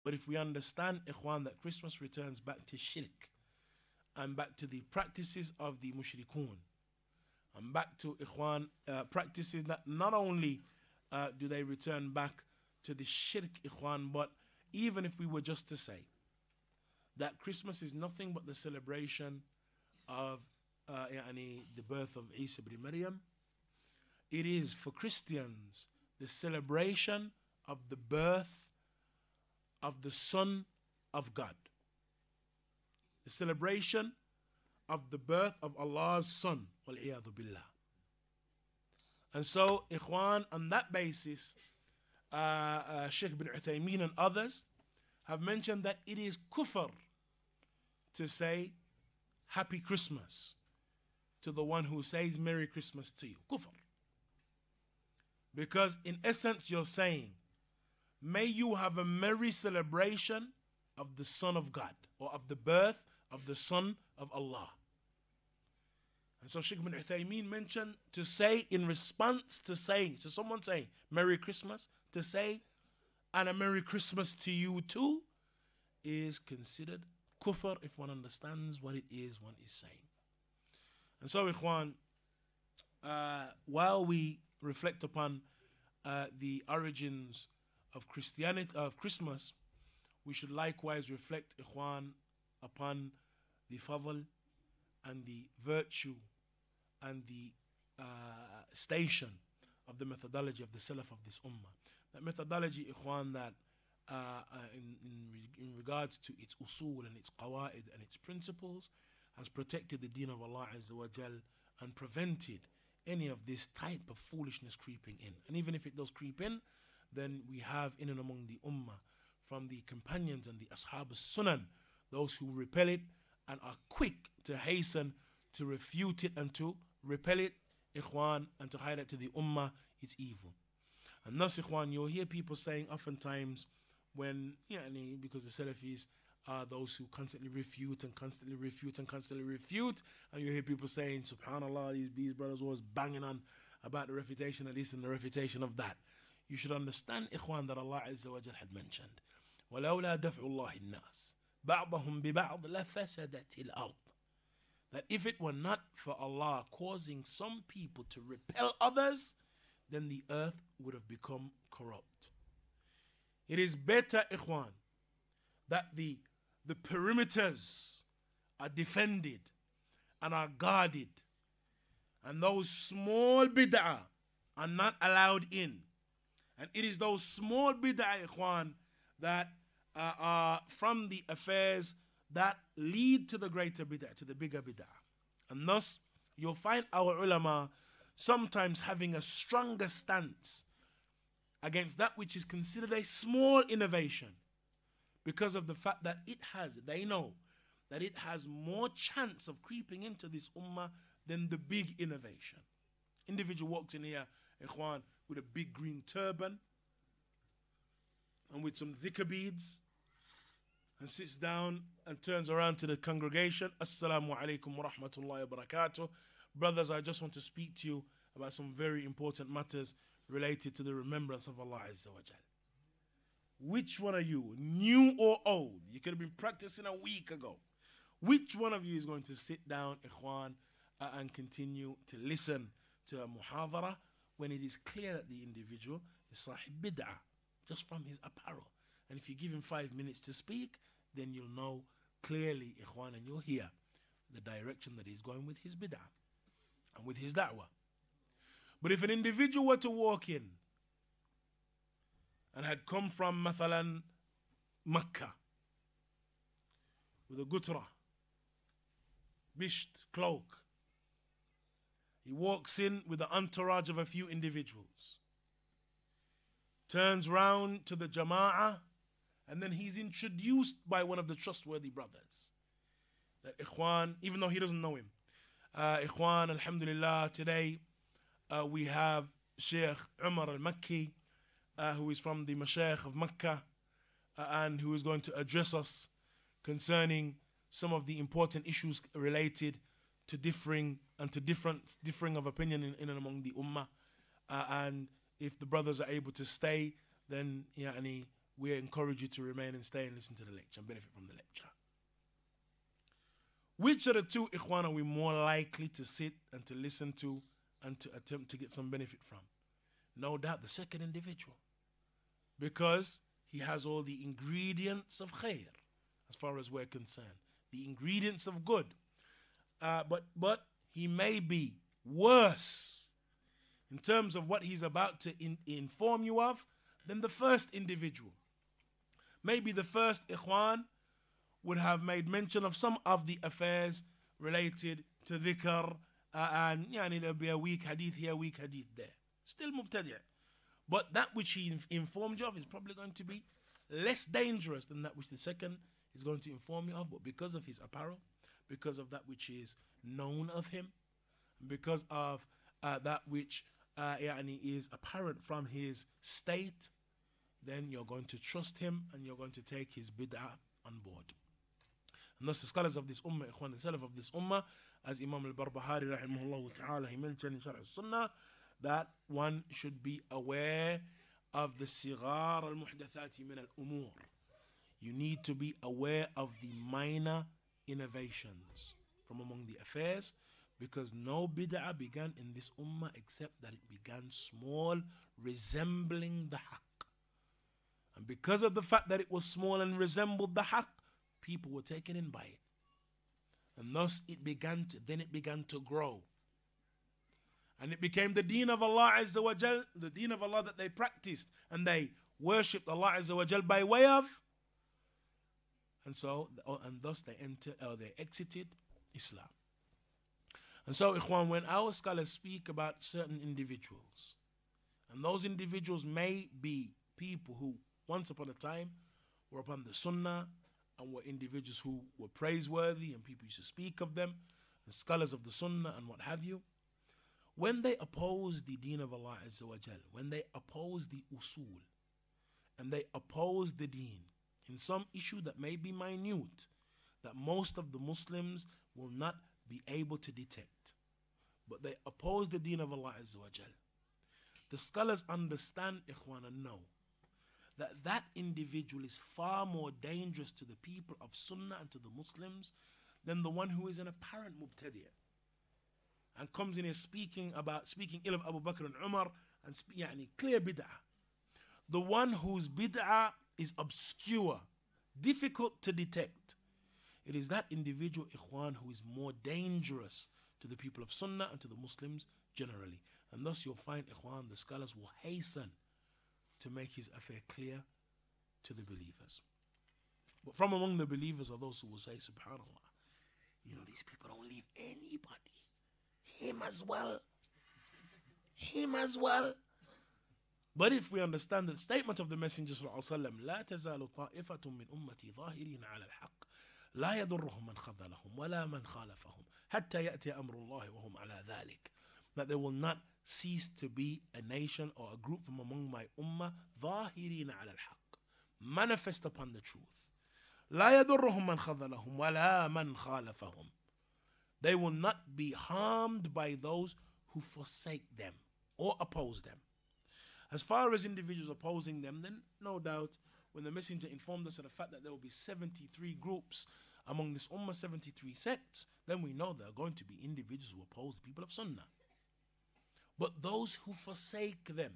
But if we understand, ikhwan, that Christmas returns back to shirk and back to the practices of the mushrikun, and back to ikhwan practices that not only do they return back to the shirk, ikhwan, but even if we were just to say that Christmas is nothing but the celebration of the birth of Isa ibn Maryam, it is for Christians the celebration of the birth of the Son of God. The celebration of the birth of Allah's Son, wal-iyadhu billah. And so, ikhwan, on that basis, Sheikh bin Uthaymeen and others have mentioned that it is kufr to say Happy Christmas to the one who says Merry Christmas to you. Kufr. Because in essence you're saying, may you have a merry celebration of the Son of God, or of the birth of the Son of Allah. And so Sheikh bin Uthaymeen mentioned to say in response to saying, to someone saying Merry Christmas, to say and a Merry Christmas to you too, is considered kufr if one understands what it is one is saying. And so, ikhwan, while we reflect upon the origins of Christianity, of Christmas, we should likewise reflect, ikhwan, upon the fadl and the virtue and the station of the methodology of the Salaf of this ummah. That methodology, ikhwan, that in regards to its usul and its qawaid and its principles, has protected the deen of Allah Azza wa Jal and prevented any of this type of foolishness creeping in. And even if it does creep in, then we have in and among the ummah, from the companions and the ashab as-sunan, those who repel it and are quick to hasten to refute it and to repel it, ikhwan, and to highlight to the ummah its evil. And thus, ikhwan, you'll hear people saying oftentimes when, because the Salafis are those who constantly refute and constantly refute and constantly refute, and you hear people saying, subhanallah, these brothers always banging on about the refutation of this and the refutation of that. You should understand, ikhwan, that Allah Azza wa Jal had mentioned, وَلَوْلَا دَفْعُ اللَّهِ النَّاسِ بَعْضَهُمْ بِبَعْضٍ لَفَسَدَتِ الْأَرْضِ. That if it were not for Allah causing some people to repel others, then the earth would have become corrupt. It is better, ikhwan, that the perimeters are defended and are guarded, and those small bid'ah are not allowed in. And it is those small bid'ah, ikhwan, that are from the affairs that lead to the greater bid'ah, to the bigger bid'ah. And thus, you'll find our ulama sometimes having a stronger stance against that which is considered a small innovation, because of the fact that they know that it has more chance of creeping into this ummah than the big innovation. Individual walks in here, ikhwan, with a big green turban and with some dhikr beads, and sits down and turns around to the congregation. Assalamu alaikum wa rahmatullahi wa barakatuh. Brothers, I just want to speak to you about some very important matters related to the remembrance of Allah Azza wa Jal. Which one of you, new or old, you could have been practicing a week ago, which one of you is going to sit down, ikhwan, and continue to listen to a muhadara when it is clear that the individual is sahib bid'ah, just from his apparel? And if you give him 5 minutes to speak, then you'll know clearly, ikhwan, and you'll hear the direction that he's going with his bid'ah and with his da'wah. But if an individual were to walk in and had come from mathalan Makkah with a gutra, bisht, cloak, he walks in with the entourage of a few individuals, turns round to the jama'ah, and then he's introduced by one of the trustworthy brothers. That ikhwan, even though he doesn't know him, ikhwan, alhamdulillah, today we have Sheikh Umar al-Makki, who is from the Mashaykh of Makkah, and who is going to address us concerning some of the important issues related to differing of opinion in and among the ummah. And if the brothers are able to stay, then we encourage you to remain and stay and listen to the lecture and benefit from the lecture. Which of the two ikhwan are we more likely to sit and to listen to and to attempt to get some benefit from? No doubt the second individual, because he has all the ingredients of khair as far as we're concerned, the ingredients of good. But he may be worse in terms of what he's about to inform you of than the first individual. Maybe the first ikhwan would have made mention of some of the affairs related to dhikr, and there'll be a weak hadith here, a weak hadith there. Still mubtadi'. But that which he informed you of is probably going to be less dangerous than that which the second is going to inform you of. But because of his apparel, because of that which is known of him, because of that which is apparent from his state, then you're going to trust him and you're going to take his bid'ah on board. And thus the scholars of this ummah, ikhwan, the salaf of this ummah, as Imam al-Barbahari rahimahullah ta'ala, he mentioned in Sharh al-Sunnah, that one should be aware of the sigar al-muhdathati min al-umur. You need to be aware of the minor innovations from among the affairs, because no bid'ah began in this ummah except that it began small, resembling the haqq. And because of the fact that it was small and resembled the haqq, people were taken in by it. And thus it began to grow. And it became the deen of Allah Azza wa Jal, the deen of Allah that they practiced and they worshipped Allah Azza wa Jal by way of. And thus they exited Islam. And so, ikhwan, when our scholars speak about certain individuals, and those individuals may be people who once upon a time were upon the sunnah and were individuals who were praiseworthy and people used to speak of them, the scholars of the sunnah and what have you, when they oppose the deen of Allah Azza wa Jal, when they oppose the usul, and they oppose the deen in some issue that may be minute, that most of the Muslims will not be able to detect, but they oppose the deen of Allah Azza wa Jal, the scholars understand, ikhwan, and know that that individual is far more dangerous to the people of Sunnah and to the Muslims than the one who is an apparent mubtadi' and comes in here speaking ill of Abu Bakr and Umar and clear bid'ah. The one whose bid'ah is obscure, difficult to detect, it is that individual, ikhwan, who is more dangerous to the people of Sunnah and to the Muslims generally. And thus you'll find, ikhwan, the scholars will hasten to make his affair clear to the believers. But from among the believers are those who will say, subhanallah, these people don't leave anybody. Him as well. Him as well. But if we understand the statement of the Messenger sallallahu alaihi wasallam, لا تزال طائفة من أمتي ظاهرين على الحق لا يضرهم من خذلهم ولا من خالفهم حتى يأتي أمر الله وهم على ذلك, that there will not cease to be a nation or a group from among my ummah ظاهرين على الحق, manifest upon the truth, لا يضرهم من خذلهم ولا من خالفهم, they will not be harmed by those who forsake them or oppose them. As far as individuals opposing them, then no doubt when the Messenger informed us of the fact that there will be 73 groups among this ummah, 73 sects, then we know there are going to be individuals who oppose the people of Sunnah. But those who forsake them,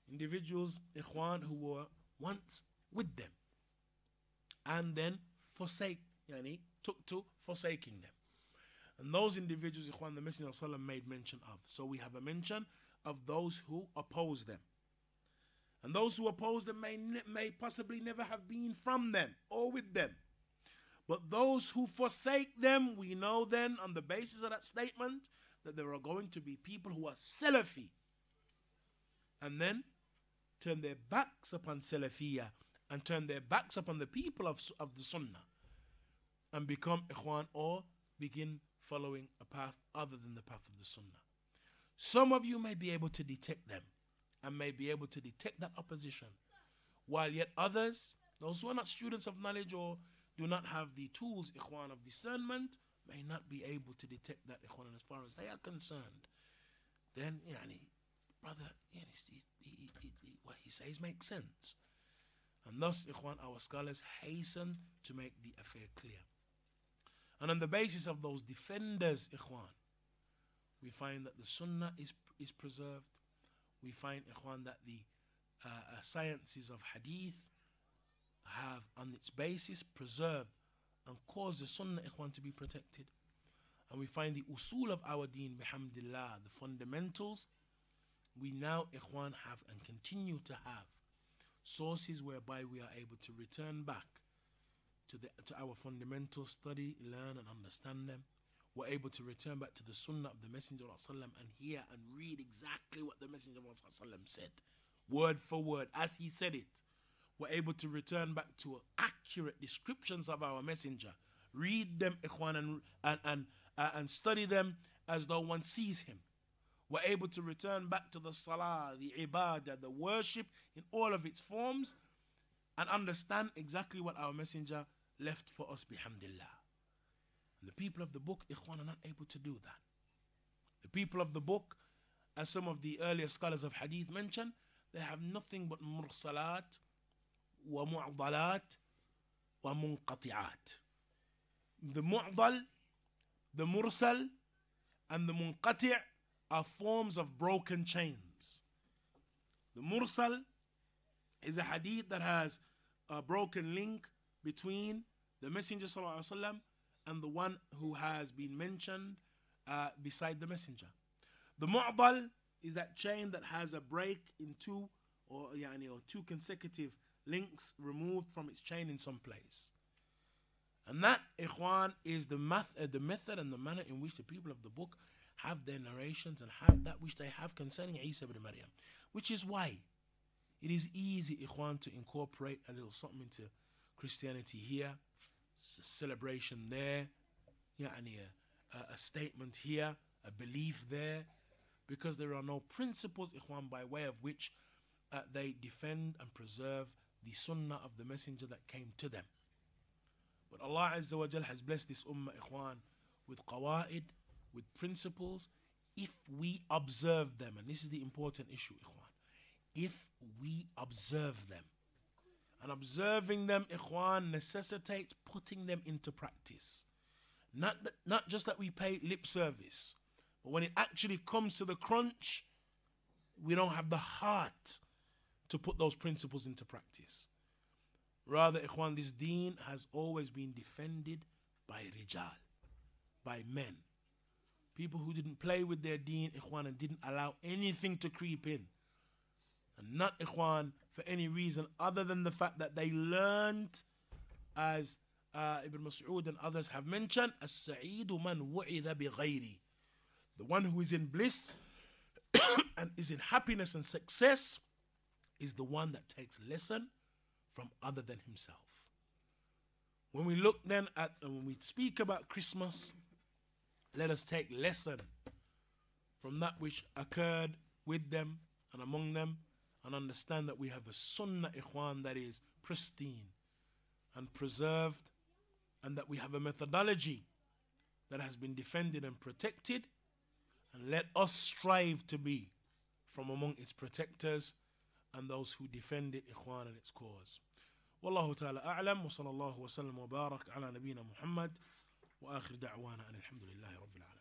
individuals, ikhwan, who were once with them and then took to forsaking them. And those individuals, ikhwan, the Messenger of Allah made mention of. So we have a mention of those who oppose them. And those who oppose them may possibly never have been from them or with them. But those who forsake them, we know then on the basis of that statement that there are going to be people who are Salafi and then turn their backs upon Salafiyah and turn their backs upon the people of the Sunnah and become ikhwan or begin following a path other than the path of the Sunnah. Some of you may be able to detect them and may be able to detect that opposition, while yet others, those who are not students of knowledge or do not have the tools, ikhwan, of discernment, may not be able to detect that, ikhwan, as far as they are concerned. Then, brother, what he says makes sense. And thus, ikhwan, our scholars hasten to make the affair clear. And on the basis of those defenders, ikhwan, we find that the sunnah is preserved. We find, ikhwan, that the sciences of hadith have on its basis preserved and caused the sunnah, ikhwan, to be protected. And we find the usul of our deen, bihamdillah, the fundamentals, we now, ikhwan, have and continue to have sources whereby we are able to return back to our fundamental study, learn and understand them. We're able to return back to the sunnah of the Messenger of Allah and hear and read exactly what the Messenger of Allah said, word for word, as he said it. We're able to return back to accurate descriptions of our Messenger, read them, ikhwan, and study them as though one sees him. We're able to return back to the salah, the ibadah, the worship in all of its forms and understand exactly what our Messenger left for us, bihamdillah. And the people of the book, ikhwan, are not able to do that. The people of the book, as some of the earlier scholars of hadith mention, they have nothing but mursalat wa mu'dalat wa munqati'at. The mu'dal, the mursal, and the munqati' are forms of broken chains. The mursal is a hadith that has a broken link between the Messenger ﷺ and the one who has been mentioned beside the Messenger. The mu'dal is that chain that has a break in two or two consecutive links removed from its chain in some place. And that, ikhwan, is the method and the manner in which the people of the book have their narrations and have that which they have concerning Isa ibn Maryam. Which is why it is easy, ikhwan, to incorporate a little something into Christianity here, a celebration there, a statement here, a belief there, because there are no principles, ikhwan, by way of which they defend and preserve the sunnah of the messenger that came to them. But Allah Azza wa Jal has blessed this ummah, ikhwan, with qawaid, with principles, if we observe them. And this is the important issue, ikhwan. If we observe them. And observing them, ikhwan, necessitates putting them into practice. Not just that we pay lip service, but when it actually comes to the crunch, we don't have the heart to put those principles into practice. Rather, ikhwan, this deen has always been defended by rijal, by men. People who didn't play with their deen, ikhwan, and didn't allow anything to creep in. And not, ikhwan, for any reason other than the fact that they learned, as Ibn Mas'ud and others have mentioned, as-sa'idu man wu'idha bi ghayri. The one who is in bliss and is in happiness and success is the one that takes lesson from other than himself. When we look then at, and when we speak about Christmas, let us take lesson from that which occurred with them and among them, and understand that we have a sunnah, ikhwan, that is pristine and preserved, and that we have a methodology that has been defended and protected, and let us strive to be from among its protectors and those who defend it, ikhwan, and its cause. Wallahu ta'ala a'lam, wa sallallahu wa sallam wa barak ala nabiyyina Muhammad, wa akhir da'wana alhamdulillahi rabbil alamin.